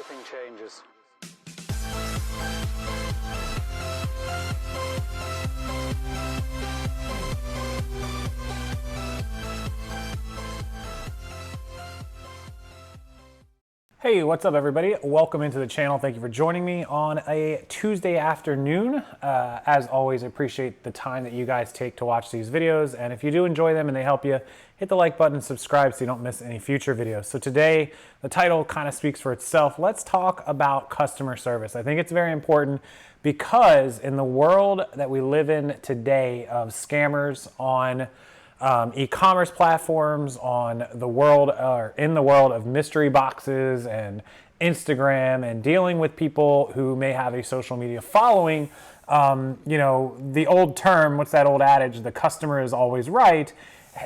everything changes. Hey, what's up everybody? Welcome into the channel. Thank you for joining me on a Tuesday afternoon. As always, I appreciate the time that you guys take to watch these videos. And if you do enjoy them and they help you, hit the like button and subscribe so you don't miss any future videos. So today, the title kind of speaks for itself. Let's talk about customer service. I think it's very important because in the world that we live in today of scammers on e-commerce platforms, on the world or in the world of mystery boxes and Instagram, and dealing with people who may have a social media following, you know, the old term, what's that old adage, the customer is always right,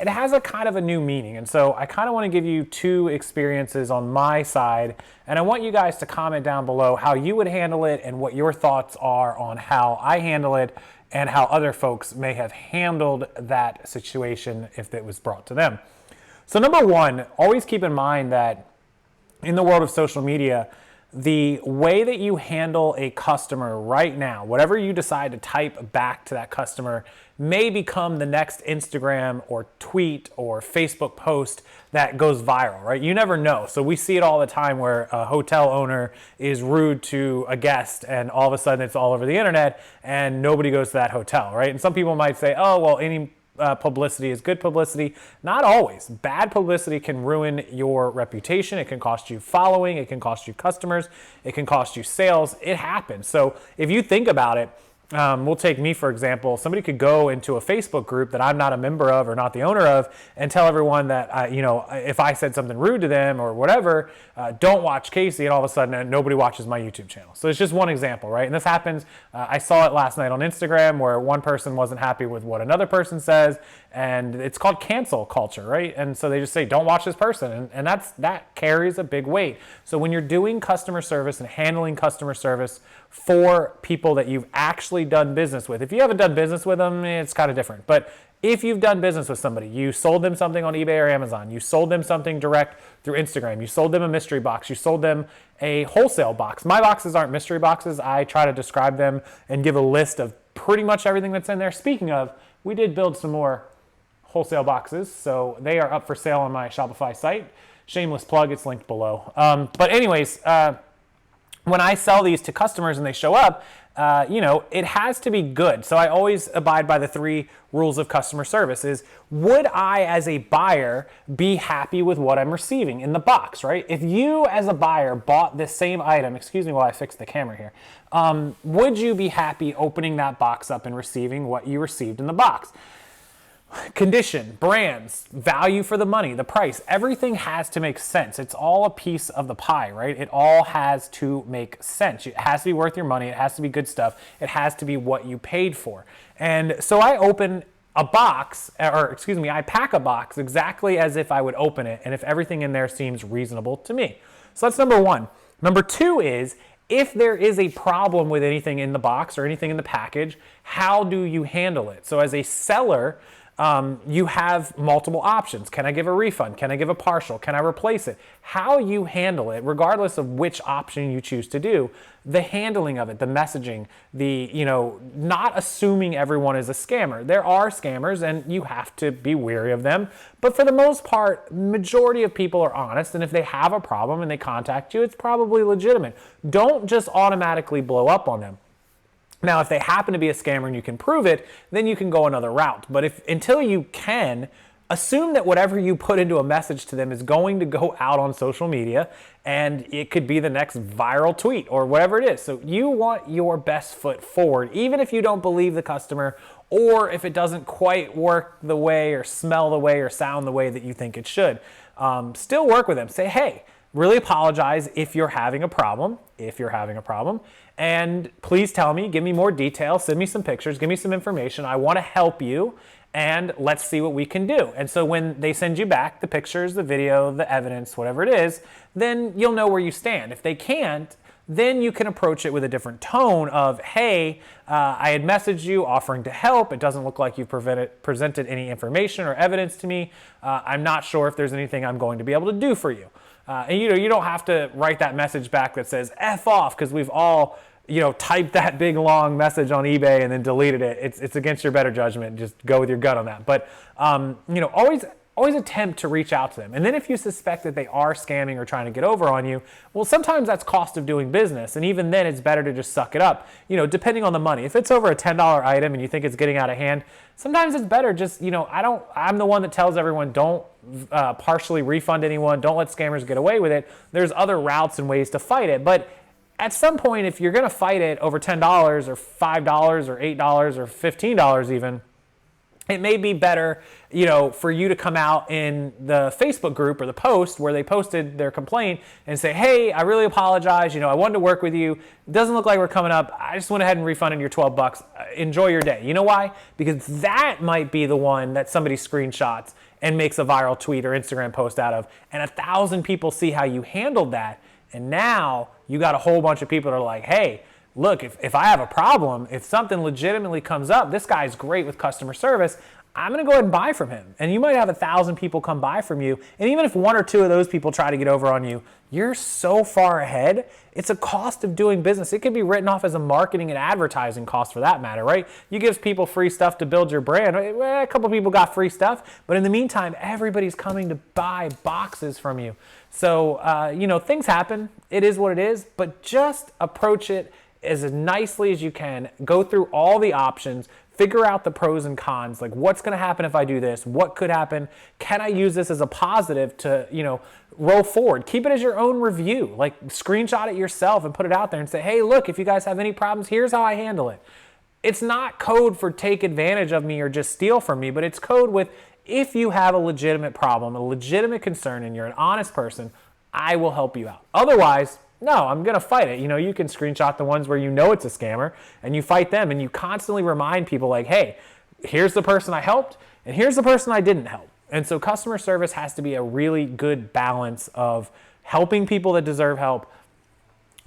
it has a kind of a new meaning. And so I kind of want to give you two experiences on my side, and I want you guys to comment down below how you would handle it and what your thoughts are on how I handle it and how other folks may have handled that situation if it was brought to them. So number one, always keep in mind that in the world of social media, the way that you handle a customer right now, whatever you decide to type back to that customer, may become the next Instagram or tweet or Facebook post that goes viral, right? You never know. So we see it all the time where a hotel owner is rude to a guest and all of a sudden it's all over the internet and nobody goes to that hotel, right? And some people might say, oh, well, any publicity is good publicity. Not always. Bad publicity can ruin your reputation. It can cost you following. It can cost you customers. It can cost you sales. It happens. So if you think about it, we'll take me for example. Somebody could go into a Facebook group that I'm not a member of or not the owner of and tell everyone that, you know, if I said something rude to them or whatever, don't watch Casey, and all of a sudden nobody watches my YouTube channel. So it's just one example, right? And this happens, I saw it last night on Instagram where one person wasn't happy with what another person says, and it's called cancel culture, right? And so they just say, don't watch this person, and that carries a big weight. So when you're doing customer service and handling customer service for people that you've actually done business with, if you haven't done business with them, it's kind of different. But if you've done business with somebody, you sold them something on eBay or Amazon, you sold them something direct through Instagram, you sold them a mystery box, you sold them a wholesale box. My boxes aren't mystery boxes. I try to describe them and give a list of pretty much everything that's in there. Speaking of, we did build some more wholesale boxes, so they are up for sale on my Shopify site. Shameless plug, it's linked below. But anyways, when I sell these to customers and they show up, you know, it has to be good. So I always abide by the 3 rules of customer service is, would I as a buyer be happy with what I'm receiving in the box, right? If you as a buyer bought this same item, excuse me while I fix the camera here, would you be happy opening that box up and receiving what you received in the box? Condition, brands, value for the money, the price, everything has to make sense. It's all a piece of the pie, right? It all has to make sense. It has to be worth your money. It has to be good stuff. It has to be what you paid for. And so I open a box, or excuse me, I pack a box exactly as if I would open it and if everything in there seems reasonable to me. So that's number one. Number two is, if there is a problem with anything in the box or anything in the package, how do you handle it? So as a seller, you have multiple options. Can I give a refund? Can I give a partial? Can I replace it? How you handle it, regardless of which option you choose to do, the handling of it, the messaging, the, you know, not assuming everyone is a scammer. There are scammers and you have to be wary of them. But for the most part, majority of people are honest. And if they have a problem and they contact you, it's probably legitimate. Don't just automatically blow up on them. Now, if they happen to be a scammer and you can prove it, then you can go another route. But if until you can, assume that whatever you put into a message to them is going to go out on social media, and it could be the next viral tweet or whatever it is. So you want your best foot forward, even if you don't believe the customer, or if it doesn't quite work the way or smell the way or sound the way that you think it should. Still work with them. Say, hey, really apologize if you're having a problem, and please tell me, give me more details, send me some pictures, give me some information. I want to help you, and let's see what we can do. And so when they send you back the pictures, the video, the evidence, whatever it is, then you'll know where you stand. If they can't, then you can approach it with a different tone of, hey, I had messaged you offering to help. It doesn't look like you've presented any information or evidence to me. I'm not sure if there's anything I'm going to be able to do for you. And you don't have to write that message back that says F off, because we've all typed that big long message on eBay and then deleted it. It's against your better judgment. Just go with your gut on that. But always attempt to reach out to them. And then if you suspect that they are scamming or trying to get over on you, well, sometimes that's cost of doing business. And even then, it's better to just suck it up, depending on the money. If it's over a $10 item and you think it's getting out of hand, sometimes it's better just, I'm the one that tells everyone, don't partially refund anyone. Don't let scammers get away with it. There's other routes and ways to fight it. But at some point, if you're going to fight it over $10 or $5 or $8 or $15 even, it may be better, for you to come out in the Facebook group or the post where they posted their complaint and say, hey, I really apologize. I wanted to work with you. It doesn't look like we're coming up. I just went ahead and refunded your $12. Enjoy your day. You know why? Because that might be the one that somebody screenshots and makes a viral tweet or Instagram post out of. And 1,000 people see how you handled that. And now you got a whole bunch of people that are like, hey, look, if I have a problem, if something legitimately comes up, this guy's great with customer service, I'm going to go ahead and buy from him. And you might have 1,000 people come buy from you. And even if 1 or 2 of those people try to get over on you, you're so far ahead. It's a cost of doing business. It could be written off as a marketing and advertising cost for that matter, right? You give people free stuff to build your brand. Well, a couple of people got free stuff, but in the meantime, everybody's coming to buy boxes from you. So, things happen. It is what it is, but just approach it as nicely as you can. Go through all the options, figure out the pros and cons, like what's going to happen if I do this, what could happen, can I use this as a positive to, roll forward. Keep it as your own review, like screenshot it yourself and put it out there and say, hey, look, if you guys have any problems, here's how I handle it. It's not code for take advantage of me or just steal from me, but it's code with, if you have a legitimate problem, a legitimate concern, and you're an honest person, I will help you out. Otherwise, no, I'm going to fight it. You can screenshot the ones where it's a scammer and you fight them, and you constantly remind people like, hey, here's the person I helped and here's the person I didn't help. And so customer service has to be a really good balance of helping people that deserve help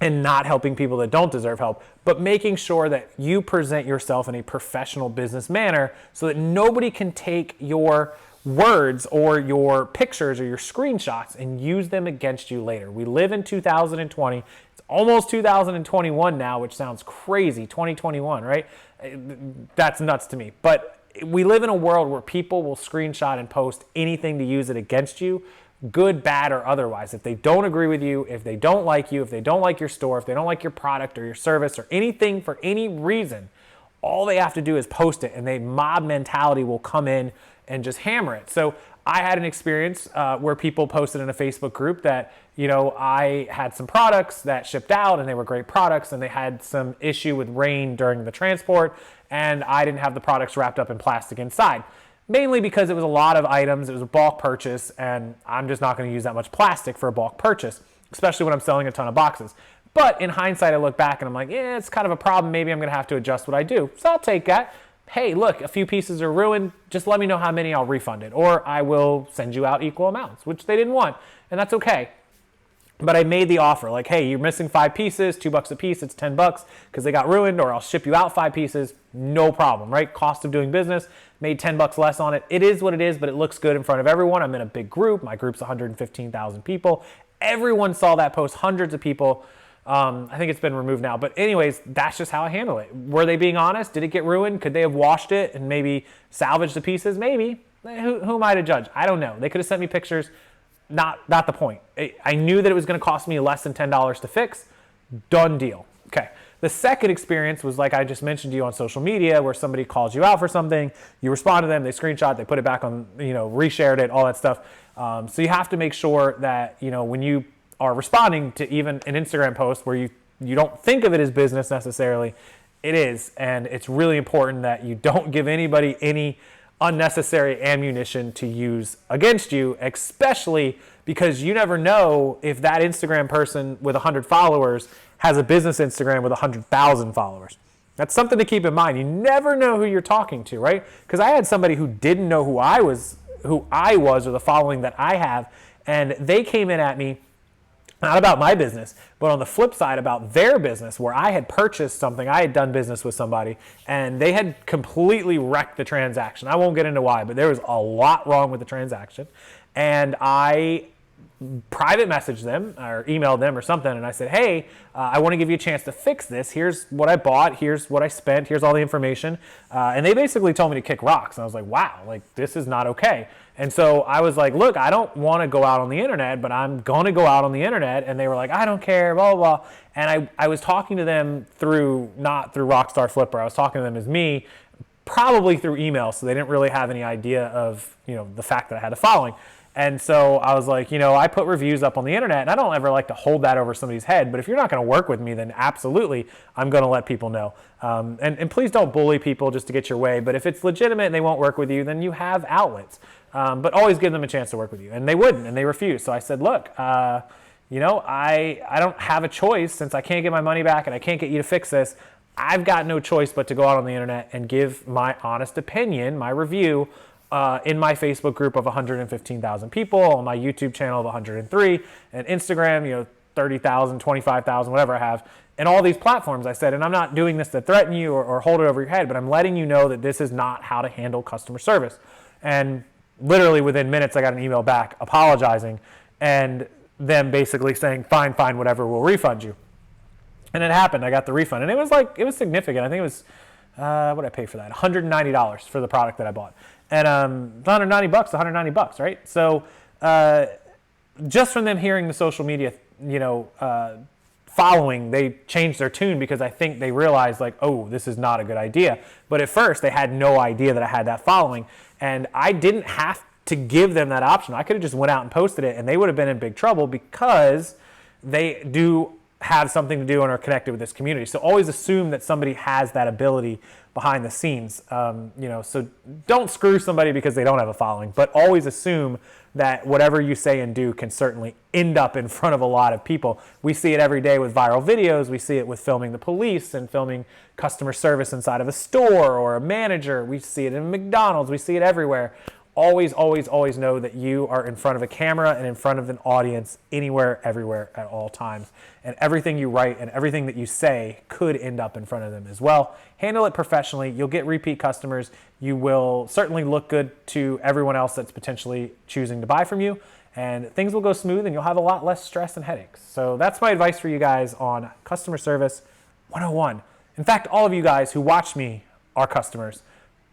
and not helping people that don't deserve help, but making sure that you present yourself in a professional business manner so that nobody can take your words or your pictures or your screenshots and use them against you later. We live in 2020. It's almost 2021 now, which sounds crazy. 2021, right? That's nuts to me. But we live in a world where people will screenshot and post anything to use it against you, good, bad, or otherwise. If they don't agree with you, if they don't like you, if they don't like your store, if they don't like your product or your service or anything for any reason, all they have to do is post it, and mob mentality will come in and just hammer it. So I had an experience where people posted in a Facebook group that, I had some products that shipped out and they were great products, and they had some issue with rain during the transport, and I didn't have the products wrapped up in plastic inside. Mainly because it was a lot of items, it was a bulk purchase, and I'm just not going to use that much plastic for a bulk purchase, especially when I'm selling a ton of boxes. But in hindsight, I look back and I'm like, it's kind of a problem. Maybe I'm going to have to adjust what I do. So I'll take that. Hey, look, a few pieces are ruined. Just let me know how many, I'll refund it. Or I will send you out equal amounts, which they didn't want. And that's okay. But I made the offer like, hey, you're missing 5 pieces, $2 a piece, it's $10 because they got ruined, or I'll ship you out 5 pieces, no problem, right? Cost of doing business, made $10 less on it. It is what it is, but it looks good in front of everyone. I'm in a big group. My group's 115,000 people. Everyone saw that post, hundreds of people. I think it's been removed now. But anyways, that's just how I handle it. Were they being honest? Did it get ruined? Could they have washed it and maybe salvaged the pieces? Maybe. Who am I to judge? I don't know. They could have sent me pictures. Not the point. I knew that it was going to cost me less than $10 to fix. Done deal. Okay. The second experience was like I just mentioned to you on social media, where somebody calls you out for something, you respond to them, they screenshot, they put it back on, reshared it, all that stuff. So you have to make sure that, when you are responding to even an Instagram post where you don't think of it as business necessarily, it is. And it's really important that you don't give anybody any unnecessary ammunition to use against you, especially because you never know if that Instagram person with 100 followers has a business Instagram with 100,000 followers. That's something to keep in mind. You never know who you're talking to, right? Because I had somebody who didn't know who I was, or the following that I have, and they came in at me not about my business, but on the flip side about their business, where I had purchased something, I had done business with somebody, and they had completely wrecked the transaction. I won't get into why, but there was a lot wrong with the transaction. And I private messaged them or emailed them or something, and I said, hey, I want to give you a chance to fix this. Here's what I bought. Here's what I spent. Here's all the information. And they basically told me to kick rocks. And I was like, wow, like this is not okay. And so I was like, look, I don't want to go out on the internet, but I'm going to go out on the internet. And they were like, I don't care, blah, blah, blah. And I was talking to them not through Rockstarflipper. I was talking to them as me, probably through email. So they didn't really have any idea of, the fact that I had a following. And so I was like, I put reviews up on the internet, and I don't ever like to hold that over somebody's head. But if you're not going to work with me, then absolutely, I'm going to let people know. And please don't bully people just to get your way. But if it's legitimate and they won't work with you, then you have outlets. But always give them a chance to work with you. And they wouldn't, and they refused. So I said, look, I don't have a choice since I can't get my money back and I can't get you to fix this. I've got no choice but to go out on the internet and give my honest opinion, my review, in my Facebook group of 115,000 people, on my YouTube channel of 103, and Instagram, 30,000, 25,000, whatever I have, and all these platforms. I said, and I'm not doing this to threaten you or hold it over your head, but I'm letting you know that this is not how to handle customer service. And literally within minutes, I got an email back apologizing and them basically saying, fine, whatever, we'll refund you. And it happened. I got the refund, and it was significant. I think it was, what did I pay for that? $190 for the product that I bought. And $190, right? So just from them hearing the social media, following, they changed their tune because I think they realized like, oh, this is not a good idea. But at first, they had no idea that I had that following, and I didn't have to give them that option. I could have just went out and posted it, and they would have been in big trouble because they do have something to do and are connected with this community. So always assume that somebody has that ability behind the scenes. So don't screw somebody because they don't have a following, but always assume that whatever you say and do can certainly end up in front of a lot of people. We see it every day with viral videos. We see it with filming the police and filming customer service inside of a store or a manager. We see it in McDonald's. We see it everywhere. Always, always, always know that you are in front of a camera and in front of an audience anywhere, everywhere, at all times. And everything you write and everything that you say could end up in front of them as well. Handle it professionally. You'll get repeat customers. You will certainly look good to everyone else that's potentially choosing to buy from you. And things will go smooth, and you'll have a lot less stress and headaches. So that's my advice for you guys on Customer Service 101. In fact, all of you guys who watch me are customers.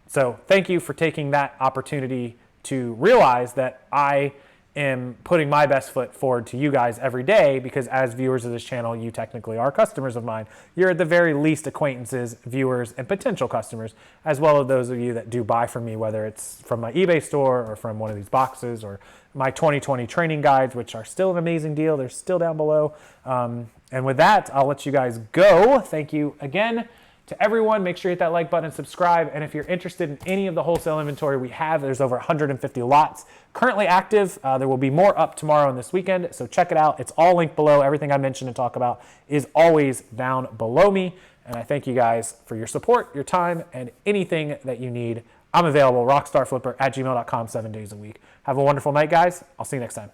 So thank you for taking that opportunity to realize that I am putting my best foot forward to you guys every day, because as viewers of this channel, you technically are customers of mine. You're at the very least acquaintances, viewers, and potential customers, as well as those of you that do buy from me, whether it's from my eBay store or from one of these boxes or my 2020 training guides, which are still an amazing deal. They're still down below. And with that, I'll let you guys go. Thank you again. To everyone, make sure you hit that like button and subscribe. And if you're interested in any of the wholesale inventory we have, there's over 150 lots currently active. There will be more up tomorrow and this weekend, so check it out. It's all linked below. Everything I mentioned and talk about is always down below me. And I thank you guys for your support, your time, and anything that you need. I'm available, rockstarflipper@gmail.com 7 days a week. Have a wonderful night, guys. I'll see you next time.